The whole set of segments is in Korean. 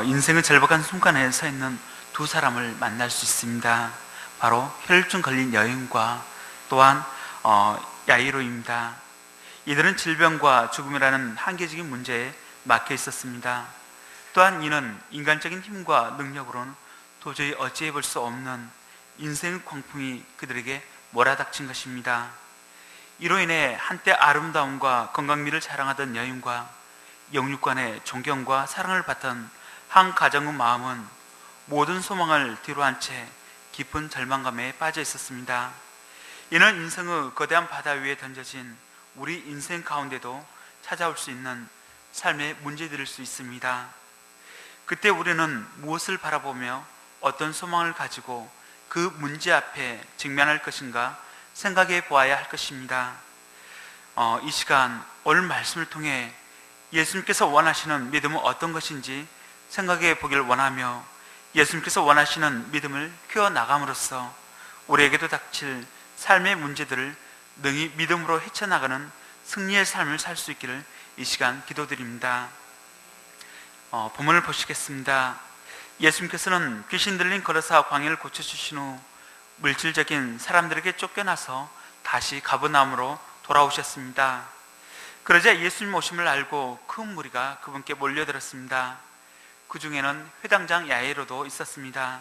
인생의 절박한 순간에 서 있는 두 사람을 만날 수 있습니다. 바로 혈류증 걸린 여인과 또한 야이로입니다. 이들은 질병과 죽음이라는 한계적인 문제에 막혀 있었습니다. 또한 이는 인간적인 힘과 능력으로는 도저히 어찌해 볼 수 없는 인생의 광풍이 그들에게 몰아닥친 것입니다. 이로 인해 한때 아름다움과 건강미를 자랑하던 여인과 영육간의 존경과 사랑을 받던 한 가정의 마음은 모든 소망을 뒤로한 채 깊은 절망감에 빠져 있었습니다. 이는 인생의 거대한 바다 위에 던져진 우리 인생 가운데도 찾아올 수 있는 삶의 문제들일 수 있습니다. 그때 우리는 무엇을 바라보며 어떤 소망을 가지고 그 문제 앞에 직면할 것인가 생각해 보아야 할 것입니다. 이 시간 오늘 말씀을 통해 예수님께서 원하시는 믿음은 어떤 것인지 생각해 보길 원하며 예수님께서 원하시는 믿음을 키워나감으로써 우리에게도 닥칠 삶의 문제들을 능히 믿음으로 헤쳐나가는 승리의 삶을 살 수 있기를 이 시간 기도드립니다. 본문을 보시겠습니다. 예수님께서는 귀신 들린 거르사 광야를 고쳐주신 후 물질적인 사람들에게 쫓겨나서 다시 가버나움으로 돌아오셨습니다. 그러자 예수님 오심을 알고 큰 무리가 그분께 몰려들었습니다. 그 중에는 회당장 야이로도 있었습니다.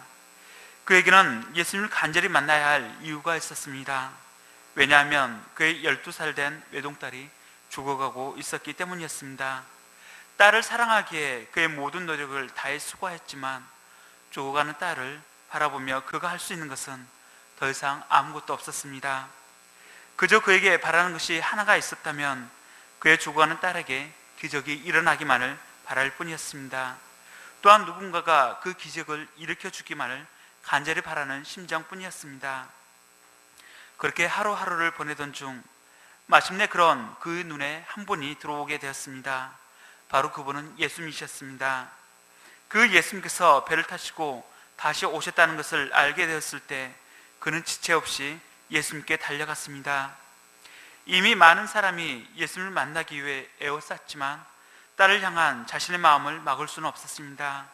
그에게는 예수님을 간절히 만나야 할 이유가 있었습니다. 왜냐하면 그의 12살 된 외동딸이 죽어가고 있었기 때문이었습니다. 딸을 사랑하기에 그의 모든 노력을 다해 수고했지만 죽어가는 딸을 바라보며 그가 할 수 있는 것은 더 이상 아무것도 없었습니다. 그저 그에게 바라는 것이 하나가 있었다면 그의 죽어가는 딸에게 기적이 일어나기만을 바랄 뿐이었습니다. 또한 누군가가 그 기적을 일으켜 주기만을 간절히 바라는 심정뿐이었습니다. 그렇게 하루하루를 보내던 중 마침내 그런 그의 눈에 한 분이 들어오게 되었습니다. 바로 그분은 예수님이셨습니다. 그 예수님께서 배를 타시고 다시 오셨다는 것을 알게 되었을 때 그는 지체 없이 예수님께 달려갔습니다. 이미 많은 사람이 예수님을 만나기 위해 에워쌌지만 딸을 향한 자신의 마음을 막을 수는 없었습니다.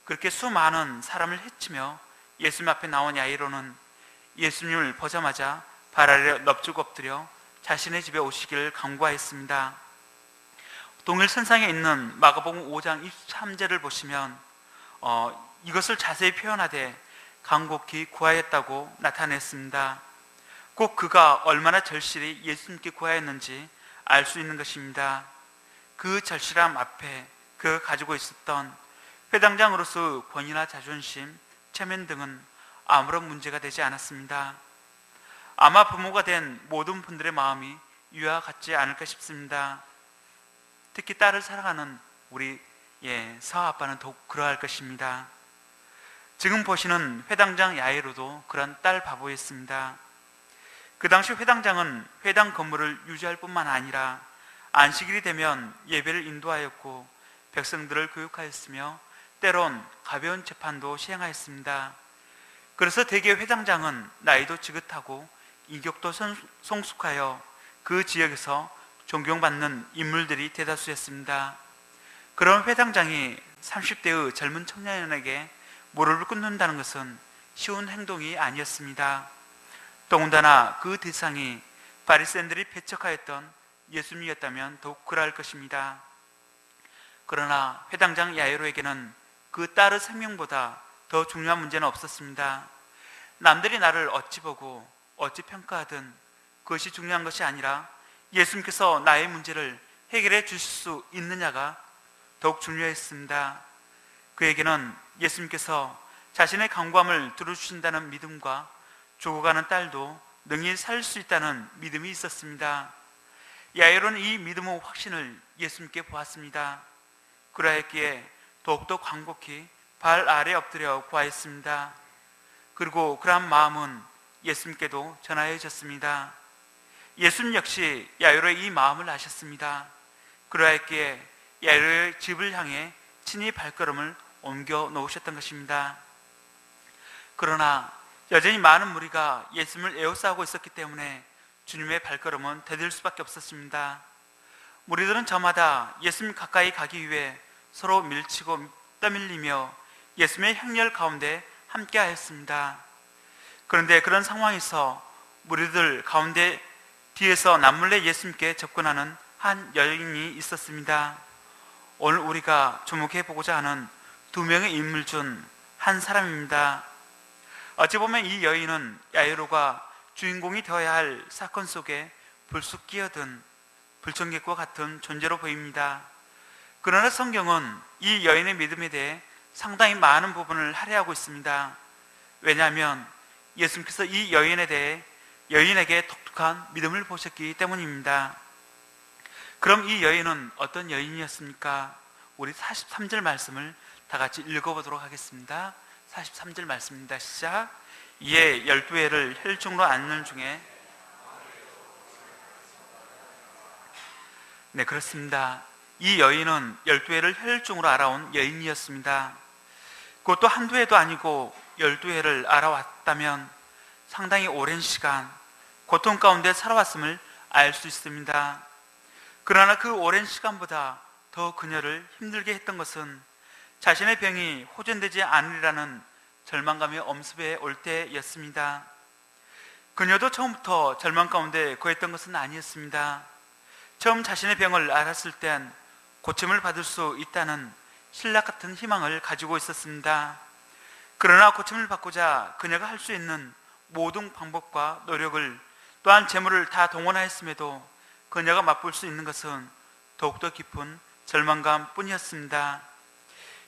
그렇게 수많은 사람을 헤치며 예수님 앞에 나온 야이로는 예수님을 보자마자 발 아래 넙죽 엎드려 자신의 집에 오시기를 간구하였습니다. 동일 선상에 있는 마가복음 5장 23절을 보시면 이것을 자세히 표현하되 간곡히 구하였다고 나타냈습니다. 꼭 그가 얼마나 절실히 예수님께 구하였는지 알 수 있는 것입니다. 그 절실함 앞에 그가 가지고 있었던 회당장으로서 권위나 자존심, 체면 등은 아무런 문제가 되지 않았습니다. 아마 부모가 된 모든 분들의 마음이 이와 같지 않을까 싶습니다. 특히 딸을 사랑하는 우리 서아 아빠는 더욱 그러할 것입니다. 지금 보시는 회당장 야이로도 그런 딸 바보였습니다. 그 당시 회당장은 회당 건물을 유지할 뿐만 아니라 안식일이 되면 예배를 인도하였고 백성들을 교육하였으며 때론 가벼운 재판도 시행하였습니다. 그래서 대개 회당장은 나이도 지긋하고 인격도 성숙하여 그 지역에서 존경받는 인물들이 대다수였습니다. 그런 회당장이 30대의 젊은 청년에게 무릎을 꿇는다는 것은 쉬운 행동이 아니었습니다. 더군다나 그 대상이 바리새인들이 배척하였던 예수님이었다면 더욱 그러할 것입니다. 그러나 회당장 야이로에게는 그 딸의 생명보다 더 중요한 문제는 없었습니다. 남들이 나를 어찌 보고 어찌 평가하든 그것이 중요한 것이 아니라 예수님께서 나의 문제를 해결해 주실 수 있느냐가 더욱 중요했습니다. 그에게는 예수님께서 자신의 간구함을 들어주신다는 믿음과 죽어가는 딸도 능히 살 수 있다는 믿음이 있었습니다. 야이로는 이 믿음의 확신을 예수님께 보았습니다. 그러했기에 더욱더 간곡히 발 아래 엎드려 구하였습니다. 그리고 그러한 마음은 예수님께도 전하여졌습니다. 예수님 역시 야이로의 이 마음을 아셨습니다. 그러했기에 야이로의 집을 향해 친히 발걸음을 옮겨 놓으셨던 것입니다. 그러나 여전히 많은 무리가 예수님을 에워싸고 있었기 때문에 주님의 발걸음은 더딜 수밖에 없었습니다. 무리들은 저마다 예수님 가까이 가기 위해 서로 밀치고 떠밀리며 예수님의 행렬 가운데 함께하였습니다. 그런데 그런 상황에서 무리들 가운데 뒤에서 남몰래 예수님께 접근하는 한 여인이 있었습니다. 오늘 우리가 주목해 보고자 하는 두 명의 인물 중 한 사람입니다. 어찌 보면 이 여인은 야이로가 주인공이 되어야 할 사건 속에 불쑥 끼어든 불청객과 같은 존재로 보입니다. 그러나 성경은 이 여인의 믿음에 대해 상당히 많은 부분을 할애하고 있습니다. 왜냐하면 예수님께서 이 여인에 대해 여인에게 독특한 믿음을 보셨기 때문입니다. 그럼 이 여인은 어떤 여인이었습니까? 우리 43절 말씀을 다 같이 읽어보도록 하겠습니다. 43절 말씀입니다. 시작. 이에 12회를 혈중으로 앓는 중에, 네, 그렇습니다. 이 여인은 12회를 혈중으로 알아온 여인이었습니다. 그것도 한두 해도 아니고 12회를 알아왔다면 상당히 오랜 시간 고통 가운데 살아왔음을 알 수 있습니다. 그러나 그 오랜 시간보다 더 그녀를 힘들게 했던 것은 자신의 병이 호전되지 않으리라는 절망감이 엄습해 올 때였습니다. 그녀도 처음부터 절망 가운데 거했던 것은 아니었습니다. 처음 자신의 병을 알았을 땐 고침을 받을 수 있다는 신락 같은 희망을 가지고 있었습니다. 그러나 고침을 받고자 그녀가 할 수 있는 모든 방법과 노력을, 또한 재물을 다 동원하였음에도 그녀가 맛볼 수 있는 것은 더욱더 깊은 절망감 뿐이었습니다.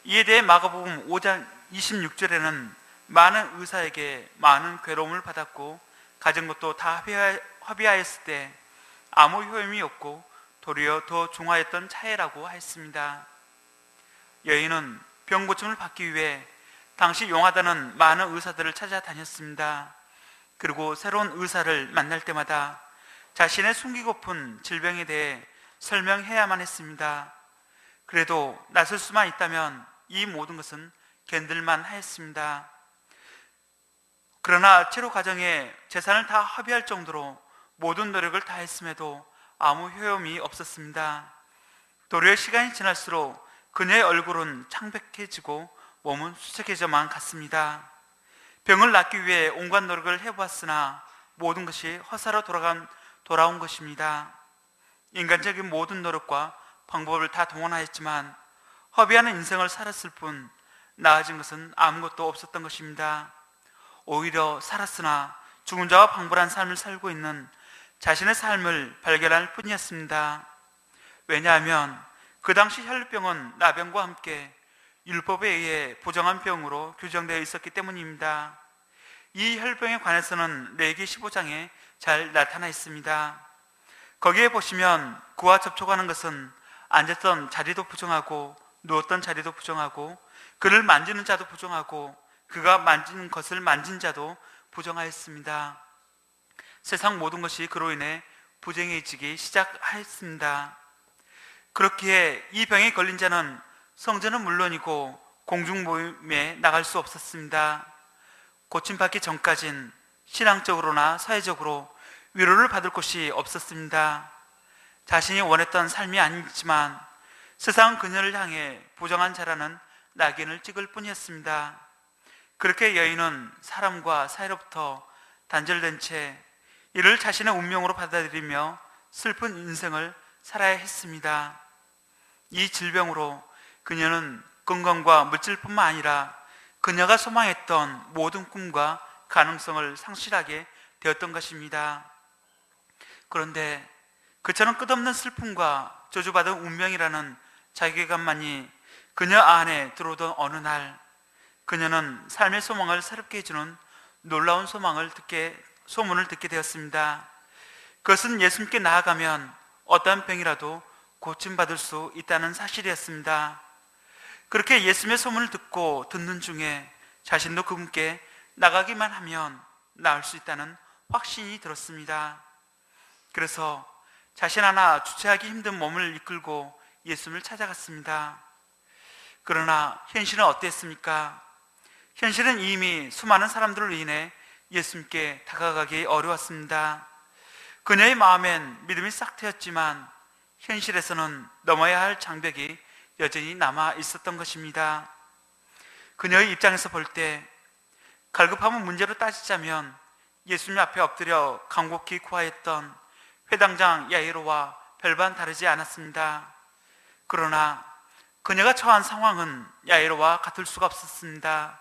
이에 대해 마가복음 5장 26절에는 많은 의사에게 많은 괴로움을 받았고 가진 것도 다 허비하였을 때 아무 효험이 없고 도리어 더 중하였던 차이라고 했습니다. 여인은 병 고침을 받기 위해 당시 용하다는 많은 의사들을 찾아다녔습니다. 그리고 새로운 의사를 만날 때마다 자신의 숨기고픈 질병에 대해 설명해야만 했습니다. 그래도 나설 수만 있다면 이 모든 것은 견딜만 하였습니다. 그러나 치료 과정에 재산을 다 허비할 정도로 모든 노력을 다했음에도 아무 효험이 없었습니다. 도리어 시간이 지날수록 그녀의 얼굴은 창백해지고 몸은 수척해져만 갔습니다. 병을 낫기 위해 온갖 노력을 해보았으나 모든 것이 허사로 돌아온 것입니다. 인간적인 모든 노력과 방법을 다 동원하였지만 허비하는 인생을 살았을 뿐 나아진 것은 아무것도 없었던 것입니다. 오히려 살았으나 죽은 자와 방불한 삶을 살고 있는 자신의 삶을 발견할 뿐이었습니다. 왜냐하면 그 당시 혈루병은 나병과 함께 율법에 의해 부정한 병으로 규정되어 있었기 때문입니다. 이 혈병에 관해서는 레위기 15장에 잘 나타나 있습니다. 거기에 보시면 그와 접촉하는 것은 앉았던 자리도 부정하고 누웠던 자리도 부정하고 그를 만지는 자도 부정하고 그가 만지는 것을 만진 자도 부정하였습니다. 세상 모든 것이 그로 인해 부정해지기 시작하였습니다. 그렇기에 이 병에 걸린 자는 성전은 물론이고 공중 모임에 나갈 수 없었습니다. 고침받기 전까진 신앙적으로나 사회적으로 위로를 받을 곳이 없었습니다. 자신이 원했던 삶이 아니지만 세상은 그녀를 향해 부정한 자라는 낙인을 찍을 뿐이었습니다. 그렇게 여인은 사람과 사이로부터 단절된 채 이를 자신의 운명으로 받아들이며 슬픈 인생을 살아야 했습니다. 이 질병으로 그녀는 건강과 물질뿐만 아니라 그녀가 소망했던 모든 꿈과 가능성을 상실하게 되었던 것입니다. 그런데 그처럼 끝없는 슬픔과 저주받은 운명이라는 자괴감만이 그녀 안에 들어오던 어느 날, 그녀는 삶의 소망을 새롭게 해주는 놀라운 소문을 듣게 되었습니다. 그것은 예수님께 나아가면 어떠한 병이라도 고침받을 수 있다는 사실이었습니다. 그렇게 예수님의 소문을 듣는 중에 자신도 그분께 나가기만 하면 나을 수 있다는 확신이 들었습니다. 그래서 자신 하나 주체하기 힘든 몸을 이끌고 예수님을 찾아갔습니다. 그러나 현실은 어땠습니까? 현실은 이미 수많은 사람들로 인해 예수님께 다가가기 어려웠습니다. 그녀의 마음엔 믿음이 싹 트였지만 현실에서는 넘어야 할 장벽이 여전히 남아 있었던 것입니다. 그녀의 입장에서 볼 때 갈급함은 문제로 따지자면 예수님 앞에 엎드려 간곡히 구하였던 회당장 야이로와 별반 다르지 않았습니다. 그러나 그녀가 처한 상황은 야이로와 같을 수가 없었습니다.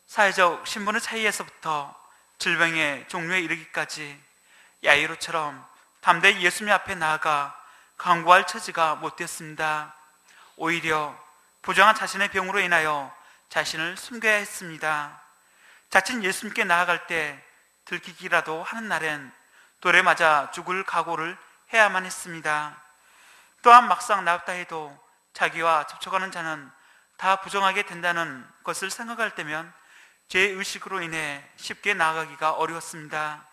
사회적 신분의 차이에서부터 질병의 종류에 이르기까지 야이로처럼 담대히 예수님 앞에 나아가 간구할 처지가 못 되었습니다. 오히려 부정한 자신의 병으로 인하여 자신을 숨겨야 했습니다. 자칫 예수님께 나아갈 때 들키기라도 하는 날엔 돌에 맞아 죽을 각오를 해야만 했습니다. 또한 막상 나왔다 해도 자기와 접촉하는 자는 다 부정하게 된다는 것을 생각할 때면 죄의식으로 인해 쉽게 나아가기가 어려웠습니다.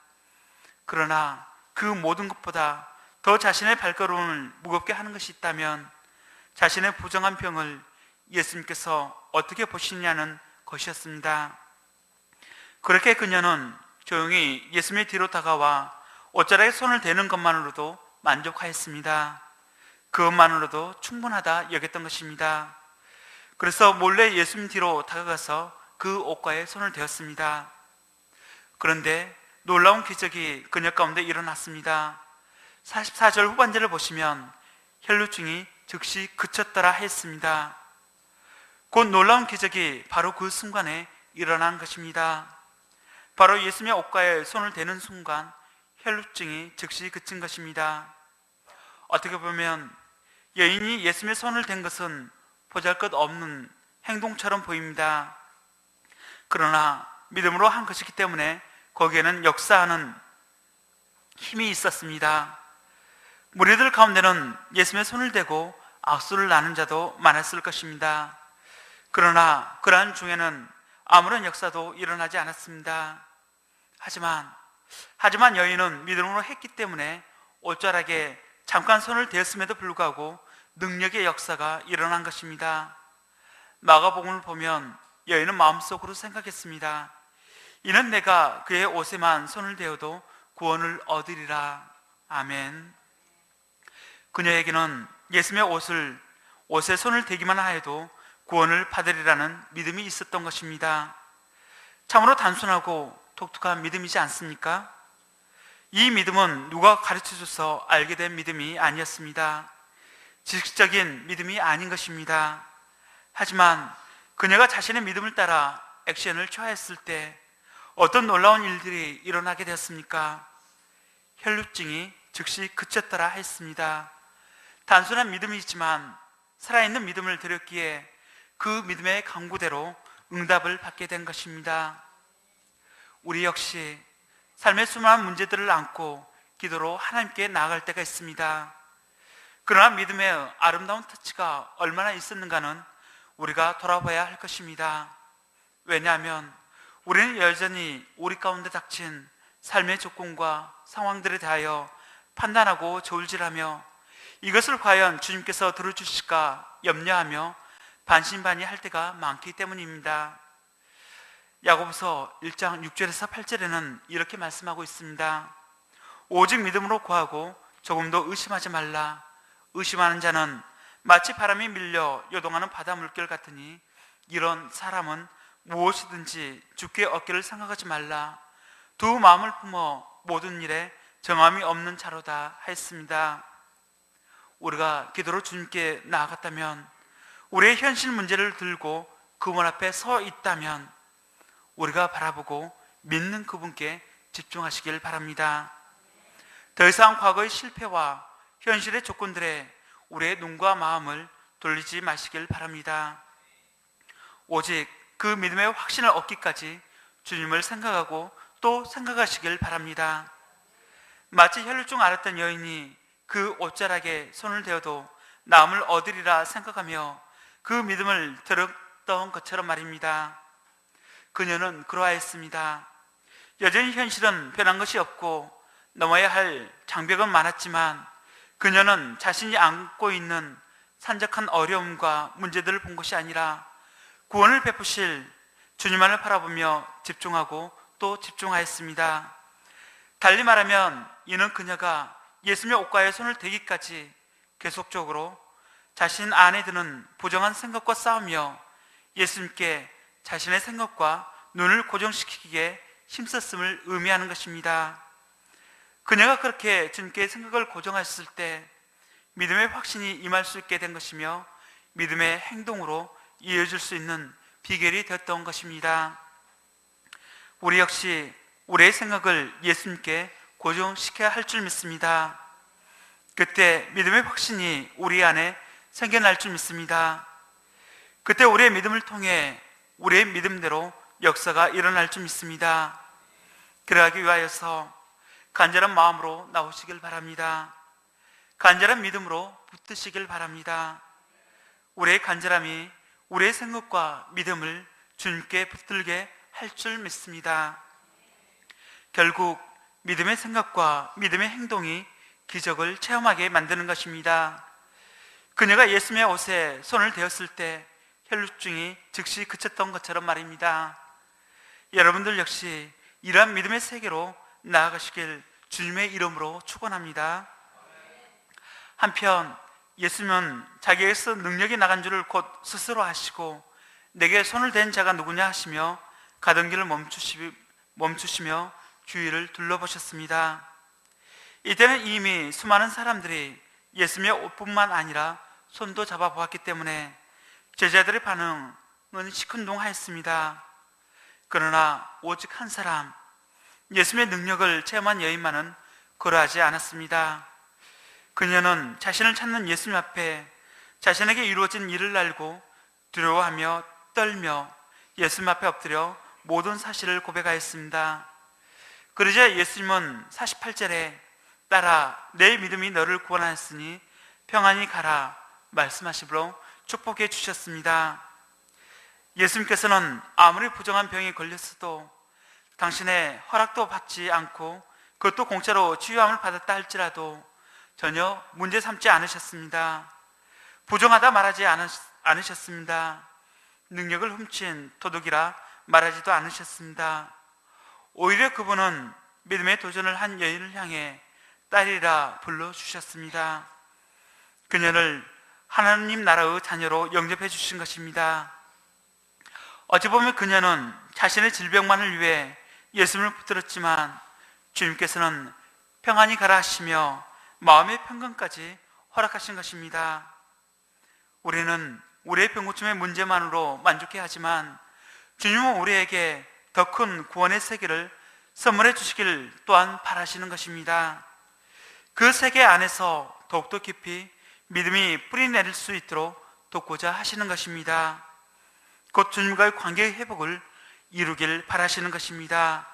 그러나 그 모든 것보다 더 자신의 발걸음을 무겁게 하는 것이 있다면 자신의 부정한 병을 예수님께서 어떻게 보시냐는 것이었습니다. 그렇게 그녀는 조용히 예수님의 뒤로 다가와 옷자락에 손을 대는 것만으로도 만족하였습니다. 그것만으로도 충분하다 여겼던 것입니다. 그래서 몰래 예수님 뒤로 다가가서 그 옷가에 손을 대었습니다. 그런데 놀라운 기적이 그녀 가운데 일어났습니다. 44절 후반절을 보시면 혈루증이 즉시 그쳤더라 했습니다. 곧 놀라운 기적이 바로 그 순간에 일어난 것입니다. 바로 예수님의 옷가에 손을 대는 순간 혈루증이 즉시 그친 것입니다. 어떻게 보면 여인이 예수님의 손을 댄 것은 보잘것없는 행동처럼 보입니다. 그러나 믿음으로 한 것이기 때문에 거기에는 역사하는 힘이 있었습니다. 무리들 가운데는 예수님의 손을 대고 악수를 나눈 자도 많았을 것입니다. 그러나 그러한 중에는 아무런 역사도 일어나지 않았습니다. 하지만 여인은 믿음으로 했기 때문에 옷자락에 잠깐 손을 대었음에도 불구하고 능력의 역사가 일어난 것입니다. 마가복음을 보면 여인은 마음속으로 생각했습니다. 이는 내가 그의 옷에만 손을 대어도 구원을 얻으리라. 아멘. 그녀에게는 예수님의 옷에 손을 대기만 하여도 구원을 받으리라는 믿음이 있었던 것입니다. 참으로 단순하고 독특한 믿음이지 않습니까? 이 믿음은 누가 가르쳐줘서 알게 된 믿음이 아니었습니다. 지식적인 믿음이 아닌 것입니다. 하지만 그녀가 자신의 믿음을 따라 액션을 취하였을 때 어떤 놀라운 일들이 일어나게 되었습니까? 혈루증이 즉시 그쳤더라 했습니다. 단순한 믿음이지만 살아있는 믿음을 드렸기에 그 믿음의 강구대로 응답을 받게 된 것입니다. 우리 역시 삶의 수많은 문제들을 안고 기도로 하나님께 나아갈 때가 있습니다. 그러나 믿음의 아름다운 터치가 얼마나 있었는가는 우리가 돌아봐야 할 것입니다. 왜냐하면 우리는 여전히 우리 가운데 닥친 삶의 조건과 상황들에 대하여 판단하고 저울질하며 이것을 과연 주님께서 들어주실까 염려하며 반신반의할 때가 많기 때문입니다. 야고보서 1장 6절에서 8절에는 이렇게 말씀하고 있습니다. 오직 믿음으로 구하고 조금도 의심하지 말라. 의심하는 자는 마치 바람이 밀려 요동하는 바다 물결 같으니 이런 사람은 무엇이든지 주께 얻기를 생각하지 말라. 두 마음을 품어 모든 일에 정함이 없는 자로다 했습니다. 우리가 기도로 주님께 나아갔다면, 우리의 현실 문제를 들고 그분 앞에 서 있다면 우리가 바라보고 믿는 그분께 집중하시길 바랍니다. 더 이상 과거의 실패와 현실의 조건들에 우리의 눈과 마음을 돌리지 마시길 바랍니다. 오직 그 믿음의 확신을 얻기까지 주님을 생각하고 또 생각하시길 바랍니다. 마치 혈루증 앓았던 여인이 그 옷자락에 손을 대어도 남을 얻으리라 생각하며 그 믿음을 들었던 것처럼 말입니다. 그녀는 그러하였습니다. 여전히 현실은 변한 것이 없고 넘어야 할 장벽은 많았지만 그녀는 자신이 안고 있는 산적한 어려움과 문제들을 본 것이 아니라 구원을 베푸실 주님만을 바라보며 집중하고 또 집중하였습니다. 달리 말하면 이는 그녀가 예수님의 옷가에 손을 대기까지 계속적으로 자신 안에 드는 부정한 생각과 싸우며 예수님께 자신의 생각과 눈을 고정시키기에 힘썼음을 의미하는 것입니다. 그녀가 그렇게 주님께 생각을 고정했을 때 믿음의 확신이 임할 수 있게 된 것이며 믿음의 행동으로 이어질 수 있는 비결이 되었던 것입니다. 우리 역시 우리의 생각을 예수님께 고정시켜야 할 줄 믿습니다. 그때 믿음의 확신이 우리 안에 생겨날 줄 믿습니다. 그때 우리의 믿음을 통해 우리의 믿음대로 역사가 일어날 줄 믿습니다. 그러하기 위하여서 간절한 마음으로 나오시길 바랍니다. 간절한 믿음으로 붙드시길 바랍니다. 우리의 간절함이 우리의 생각과 믿음을 주님께 붙들게 할 줄 믿습니다. 결국 믿음의 생각과 믿음의 행동이 기적을 체험하게 만드는 것입니다. 그녀가 예수님의 옷에 손을 대었을 때 혈루증이 즉시 그쳤던 것처럼 말입니다. 여러분들 역시 이러한 믿음의 세계로 나아가시길 주님의 이름으로 축원합니다. 한편 예수님은 자기에게서 능력이 나간 줄을 곧 스스로 아시고 내게 손을 댄 자가 누구냐 하시며 가던 길을 멈추시며 주위를 둘러보셨습니다. 이때는 이미 수많은 사람들이 예수님의 옷뿐만 아니라 손도 잡아보았기 때문에 제자들의 반응은 시큰둥하였습니다. 그러나 오직 한 사람, 예수님의 능력을 체험한 여인만은 그러하지 않았습니다. 그녀는 자신을 찾는 예수님 앞에 자신에게 이루어진 일을 알고 두려워하며 떨며 예수님 앞에 엎드려 모든 사실을 고백하였습니다. 그러자 예수님은 48절에 따라 내 믿음이 너를 구원하였으니 평안히 가라 말씀하시므로 축복해 주셨습니다. 예수님께서는 아무리 부정한 병에 걸렸어도 당신의 허락도 받지 않고 그것도 공짜로 치유함을 받았다 할지라도 전혀 문제 삼지 않으셨습니다. 부정하다 말하지 않으셨습니다. 능력을 훔친 도둑이라 말하지도 않으셨습니다. 오히려 그분은 믿음의 도전을 한 여인을 향해 딸이라 불러주셨습니다. 그녀를 하나님 나라의 자녀로 영접해 주신 것입니다. 어찌 보면 그녀는 자신의 질병만을 위해 예수님을 붙들었지만 주님께서는 평안히 가라 하시며 마음의 평강까지 허락하신 것입니다. 우리는 우리의 병고침의 문제만으로 만족해야 하지만 주님은 우리에게 더 큰 구원의 세계를 선물해 주시길 또한 바라시는 것입니다. 그 세계 안에서 더욱더 깊이 믿음이 뿌리내릴 수 있도록 돕고자 하시는 것입니다. 곧 주님과의 관계의 회복을 이루길 바라시는 것입니다.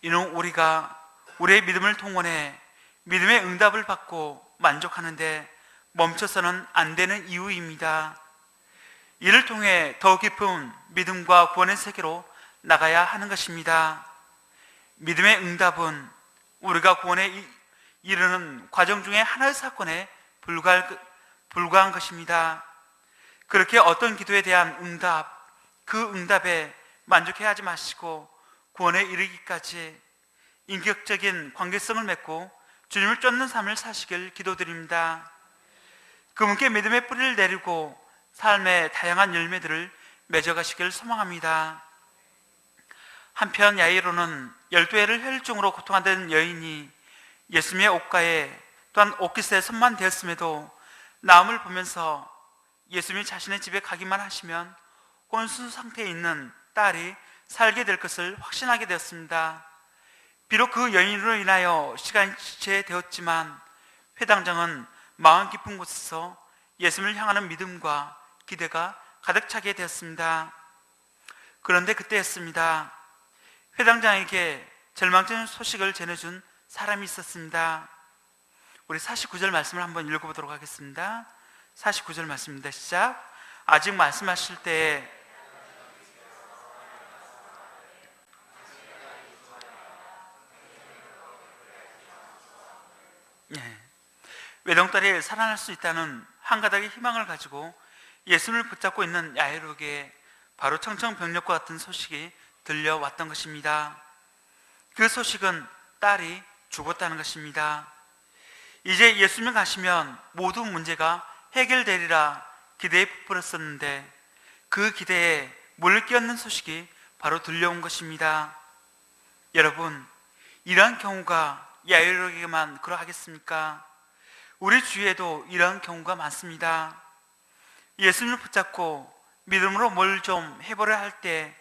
이는 우리가 우리의 믿음을 통원해 믿음의 응답을 받고 만족하는데 멈춰서는 안 되는 이유입니다. 이를 통해 더 깊은 믿음과 구원의 세계로 나가야 하는 것입니다. 믿음의 응답은 우리가 구원에 이르는 과정 중에 하나의 사건에 불과한 것입니다. 그렇게 어떤 기도에 대한 응답, 그 응답에 만족해야 하지 마시고 구원에 이르기까지 인격적인 관계성을 맺고 주님을 쫓는 삶을 사시길 기도드립니다. 그분께 믿음의 뿌리를 내리고 삶의 다양한 열매들을 맺어가시길 소망합니다. 한편 야이로는 12해를 혈증으로 고통하던 여인이 예수님의 옷가에 또한 옷깃에 손만 대었음에도 나음을 보면서 예수님이 자신의 집에 가기만 하시면 혼수 상태에 있는 딸이 살게 될 것을 확신하게 되었습니다. 비록 그 여인으로 인하여 시간이 지체되었지만 회당장은 마음 깊은 곳에서 예수님을 향하는 믿음과 기대가 가득 차게 되었습니다. 그런데 그때였습니다. 회당장에게 절망적인 소식을 전해준 사람이 있었습니다. 우리 49절 말씀을 한번 읽어보도록 하겠습니다. 49절 말씀입니다. 시작. 아직 말씀하실 때에 외동딸이 살아날 수 있다는 한 가닥의 희망을 가지고 예수님을 붙잡고 있는 야이로에게 바로 청천벽력과 같은 소식이 들려왔던 것입니다. 그 소식은 딸이 죽었다는 것입니다. 이제 예수님 가시면 모든 문제가 해결되리라 기대에 부풀었었는데 그 기대에 물을 끼얹는 소식이 바로 들려온 것입니다. 여러분, 이러한 경우가 야이로에게만 그러하겠습니까? 우리 주위에도 이러한 경우가 많습니다. 예수님을 붙잡고 믿음으로 뭘 좀 해보려 할 때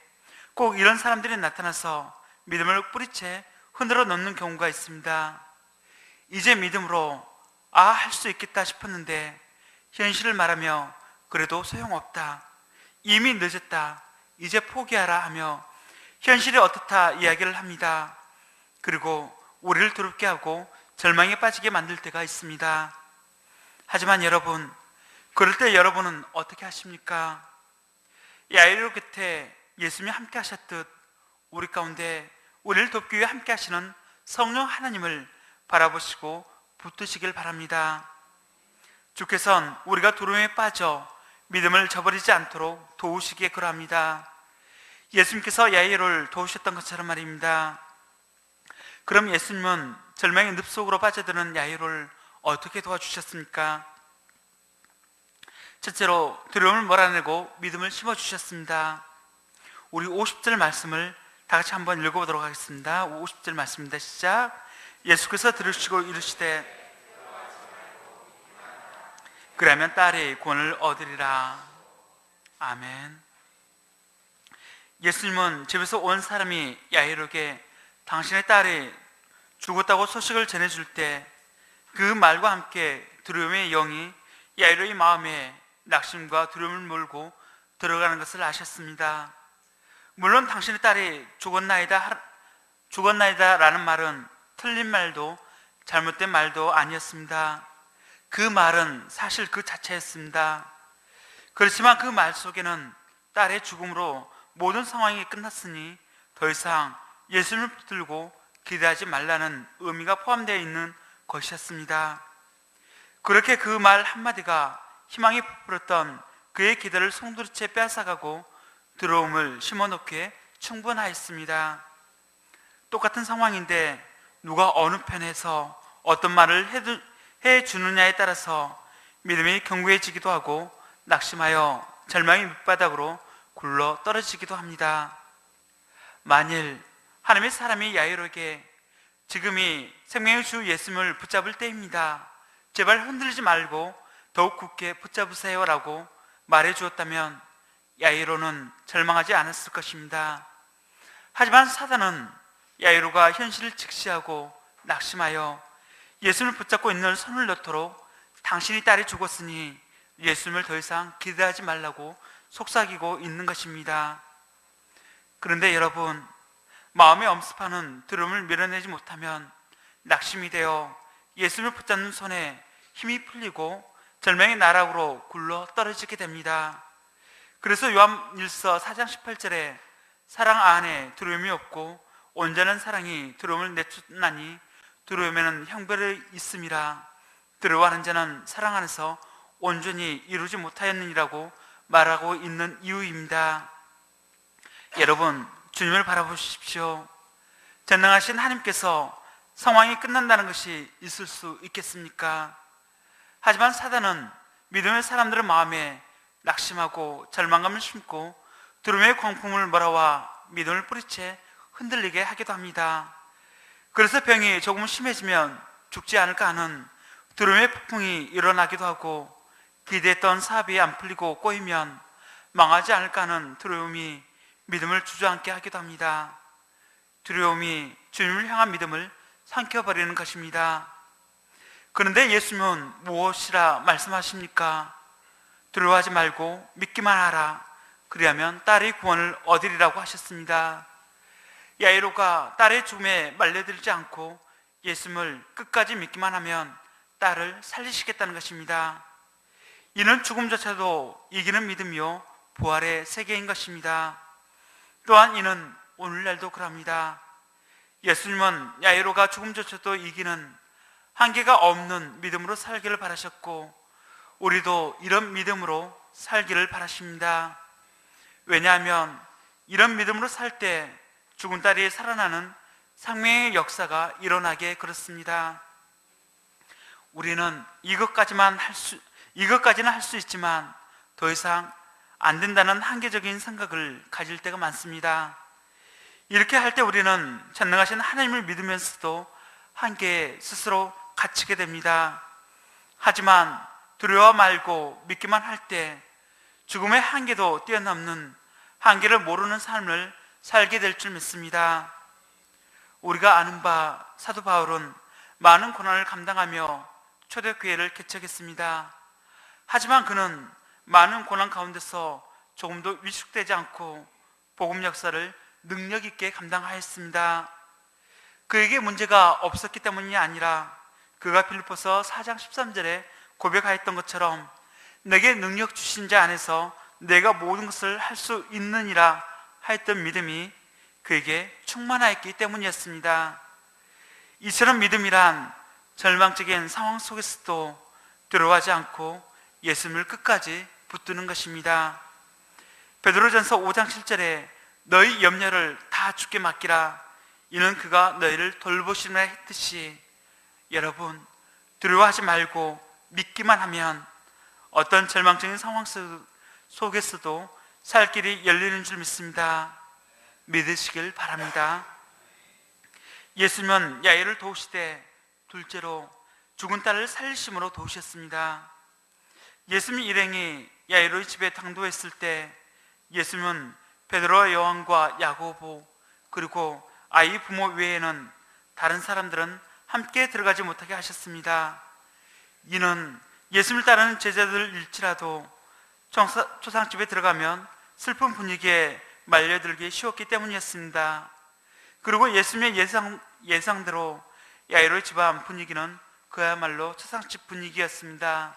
꼭 이런 사람들이 나타나서 믿음을 뿌리채 흔들어 놓는 경우가 있습니다. 이제 믿음으로 할 수 있겠다 싶었는데 현실을 말하며 그래도 소용없다, 이미 늦었다, 이제 포기하라 하며 현실이 어떻다 이야기를 합니다. 그리고 우리를 두렵게 하고 절망에 빠지게 만들 때가 있습니다. 하지만 여러분, 그럴 때 여러분은 어떻게 하십니까? 야이로 곁에 예수님이 함께 하셨듯 우리 가운데 우리를 돕기 위해 함께 하시는 성령 하나님을 바라보시고 붙드시길 바랍니다. 주께서는 우리가 두려움에 빠져 믿음을 저버리지 않도록 도우시기에 그러합니다. 예수님께서 야이로를 도우셨던 것처럼 말입니다. 그럼 예수님은 절망의 늪속으로 빠져드는 야이로를 어떻게 도와주셨습니까? 첫째로 두려움을 몰아내고 믿음을 심어주셨습니다. 우리 50절 말씀을 다 같이 한번 읽어보도록 하겠습니다. 50절 말씀입니다. 시작. 예수께서 들으시고 이르시되 그러면 딸이 구원을 얻으리라. 아멘. 예수님은 집에서 온 사람이 야이로에게 당신의 딸이 죽었다고 소식을 전해줄 때 그 말과 함께 두려움의 영이 야이로의 마음에 낙심과 두려움을 몰고 들어가는 것을 아셨습니다. 물론 당신의 딸이 죽었나이다 라는 말은 틀린 말도 잘못된 말도 아니었습니다. 그 말은 사실 그 자체였습니다. 그렇지만 그 말 속에는 딸의 죽음으로 모든 상황이 끝났으니 더 이상 예수님을 붙들고 기대하지 말라는 의미가 포함되어 있는 것이었습니다. 그렇게 그 말 한마디가 희망이 부풀었던 그의 기대를 송두리째 빼앗아가고 두려움을 심어놓기에 충분하였습니다. 똑같은 상황인데 누가 어느 편에서 어떤 말을 해주느냐에 따라서 믿음이 견고해지기도 하고 낙심하여 절망의 밑바닥으로 굴러 떨어지기도 합니다. 만일 하나님의 사람이 야이로에게 지금이 생명의 주 예수님을 붙잡을 때입니다, 제발 흔들리지 말고 더욱 굳게 붙잡으세요 라고 말해 주었다면 야이로는 절망하지 않았을 것입니다. 하지만 사단은 야이로가 현실을 직시하고 낙심하여 예수님을 붙잡고 있는 손을 놓도록 당신이 딸이 죽었으니 예수님을 더 이상 기대하지 말라고 속삭이고 있는 것입니다. 그런데 여러분, 마음의 엄습하는 두려움을 밀어내지 못하면 낙심이 되어 예수님을 붙잡는 손에 힘이 풀리고 절망의 나락으로 굴러 떨어지게 됩니다. 그래서 요한일서 4장 18절에 사랑 안에 두려움이 없고 온전한 사랑이 두려움을 내쫓나니 두려움에는 형벌이 있음이라. 두려워하는 자는 사랑 안에서 온전히 이루지 못하였느니라고 말하고 있는 이유입니다. 여러분, 주님을 바라보십시오. 전능하신 하나님께서 상황이 끝난다는 것이 있을 수 있겠습니까? 하지만 사단은 믿음의 사람들의 마음에 낙심하고 절망감을 심고 두려움의 광풍을 몰아와 믿음을 뿌리채 흔들리게 하기도 합니다. 그래서 병이 조금 심해지면 죽지 않을까 하는 두려움의 폭풍이 일어나기도 하고, 기대했던 사업이 안 풀리고 꼬이면 망하지 않을까 하는 두려움이 믿음을 주저앉게 하기도 합니다. 두려움이 주님을 향한 믿음을 삼켜버리는 것입니다. 그런데 예수님은 무엇이라 말씀하십니까? 두려워하지 말고 믿기만 하라. 그리하면 딸의 구원을 얻으리라고 하셨습니다. 야이로가 딸의 죽음에 말려들지 않고 예수님을 끝까지 믿기만 하면 딸을 살리시겠다는 것입니다. 이는 죽음조차도 이기는 믿음이요 부활의 세계인 것입니다. 또한 이는 오늘날도 그럽니다. 예수님은 야이로가 죽음조차도 이기는 한계가 없는 믿음으로 살기를 바라셨고, 우리도 이런 믿음으로 살기를 바라십니다. 왜냐하면 이런 믿음으로 살 때 죽은 딸이 살아나는 생명의 역사가 일어나게 그렇습니다. 우리는 이것까지는 할 수 있지만 더 이상 안 된다는 한계적인 생각을 가질 때가 많습니다. 이렇게 할 때 우리는 전능하신 하나님을 믿으면서도 한계에 스스로 갇히게 됩니다. 하지만 두려워 말고 믿기만 할 때 죽음의 한계도 뛰어넘는 한계를 모르는 삶을 살게 될 줄 믿습니다. 우리가 아는 바 사도 바울은 많은 고난을 감당하며 초대교회를 개척했습니다. 하지만 그는 많은 고난 가운데서 조금도 위축되지 않고 복음 역사를 능력 있게 감당하였습니다. 그에게 문제가 없었기 때문이 아니라 그가 빌립보서 4장 13절에 고백하였던 것처럼 내게 능력 주신 자 안에서 내가 모든 것을 할 수 있느니라 하였던 믿음이 그에게 충만하였기 때문이었습니다. 이처럼 믿음이란 절망적인 상황 속에서도 두려워하지 않고 예수님을 끝까지 붙드는 것입니다. 베드로전서 5장 7절에 너희 염려를 다 주께 맡기라 이는 그가 너희를 돌보시리라 했듯이 여러분 두려워하지 말고 믿기만 하면 어떤 절망적인 상황 속에서도 살 길이 열리는 줄 믿습니다. 믿으시길 바랍니다. 예수님은 야이를 도우시되 둘째로 죽은 딸을 살리심으로 도우셨습니다. 예수님 일행이 야이로의 집에 당도했을 때 예수님은 베드로와 요한과 야고보 그리고 아이 부모 외에는 다른 사람들은 함께 들어가지 못하게 하셨습니다. 이는 예수님을 따르는 제자들일지라도 초상집에 들어가면 슬픈 분위기에 말려들기 쉬웠기 때문이었습니다. 그리고 예수님의 예상대로 야이로의 집안 분위기는 그야말로 초상집 분위기였습니다.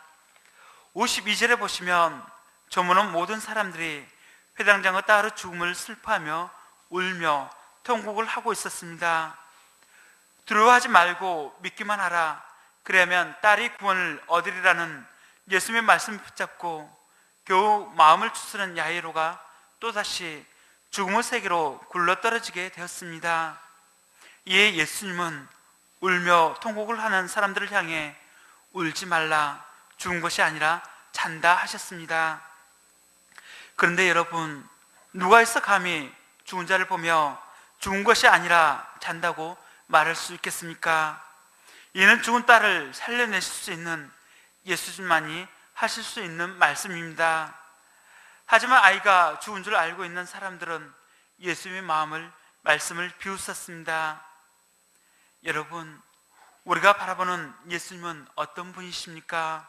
52절에 보시면 저문은 모든 사람들이 회당장의 딸의 죽음을 슬퍼하며 울며 통곡을 하고 있었습니다. 두려워하지 말고 믿기만 하라. 그래야면 딸이 구원을 얻으리라는 예수님의 말씀을 붙잡고 겨우 마음을 추스른 야이로가 또다시 죽음의 세계로 굴러떨어지게 되었습니다. 이에 예수님은 울며 통곡을 하는 사람들을 향해 울지 말라, 죽은 것이 아니라 잔다 하셨습니다. 그런데 여러분, 누가 있어 감히 죽은 자를 보며 죽은 것이 아니라 잔다고 말할 수 있겠습니까? 이는 죽은 딸을 살려내실 수 있는 예수님만이 하실 수 있는 말씀입니다. 하지만 아이가 죽은 줄 알고 있는 사람들은 예수님의 말씀을 비웃었습니다. 여러분, 우리가 바라보는 예수님은 어떤 분이십니까?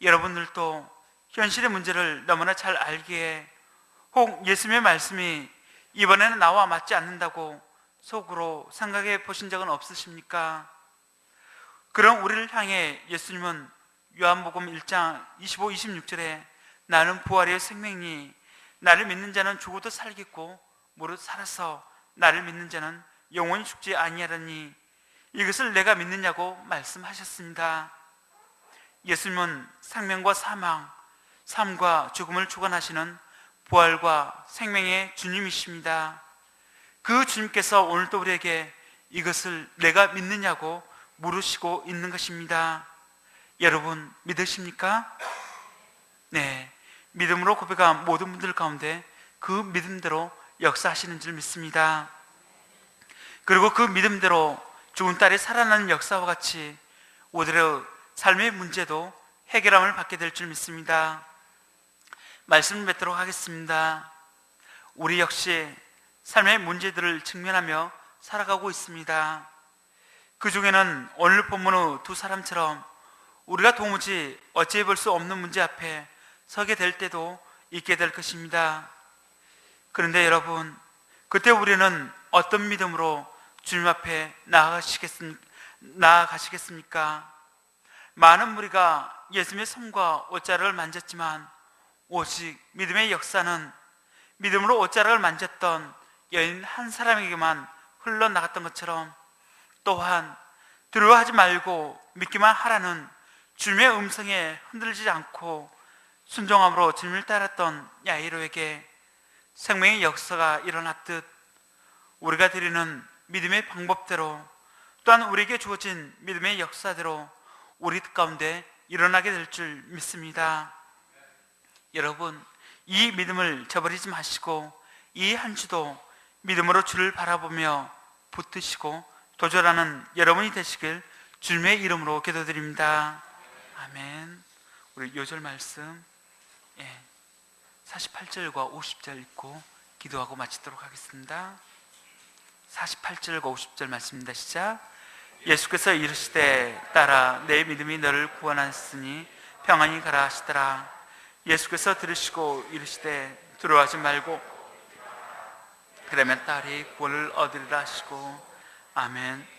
여러분들도 현실의 문제를 너무나 잘 알기에 혹 예수님의 말씀이 이번에는 나와 맞지 않는다고 속으로 생각해 보신 적은 없으십니까? 그런 우리를 향해 예수님은 요한복음 1장 25, 26절에 나는 부활의 생명이니 나를 믿는 자는 죽어도 살겠고 무릇 살아서 나를 믿는 자는 영원히 죽지 아니하리니 이것을 내가 믿느냐고 말씀하셨습니다. 예수님은 생명과 사망, 삶과 죽음을 주관하시는 부활과 생명의 주님이십니다. 그 주님께서 오늘도 우리에게 이것을 내가 믿느냐고 물으시고 있는 것입니다. 여러분 믿으십니까? 네, 믿음으로 고백한 모든 분들 가운데 그 믿음대로 역사하시는 줄 믿습니다. 그리고 그 믿음대로 죽은 딸이 살아나는 역사와 같이 오늘의 삶의 문제도 해결함을 받게 될 줄 믿습니다. 말씀을 맺도록 하겠습니다. 우리 역시 삶의 문제들을 직면하며 살아가고 있습니다. 그 중에는 오늘 본문의 두 사람처럼 우리가 도무지 어찌해 볼 수 없는 문제 앞에 서게 될 때도 있게 될 것입니다. 그런데 여러분, 그때 우리는 어떤 믿음으로 주님 앞에 나아가시겠습니까? 많은 무리가 예수님의 손과 옷자락을 만졌지만 오직 믿음의 역사는 믿음으로 옷자락을 만졌던 여인 한 사람에게만 흘러나갔던 것처럼 또한 두려워하지 말고 믿기만 하라는 주님의 음성에 흔들리지 않고 순종함으로 주님을 따랐던 야이로에게 생명의 역사가 일어났듯 우리가 드리는 믿음의 방법대로 또한 우리에게 주어진 믿음의 역사대로 우리 가운데 일어나게 될 줄 믿습니다. 여러분, 이 믿음을 저버리지 마시고 이 한 주도 믿음으로 주를 바라보며 붙드시고 도전하는 여러분이 되시길 주님의 이름으로 기도드립니다. 아멘. 우리 요절 말씀 48절과 50절 읽고 기도하고 마치도록 하겠습니다. 48절과 50절 말씀입니다. 시작. 예수께서 이르시되 딸아 내 믿음이 너를 구원하였으니 평안히 가라 하시더라. 예수께서 들으시고 이르시되 두려워하지 말고 그러면 딸이 구원을 얻으리라 하시고 아멘.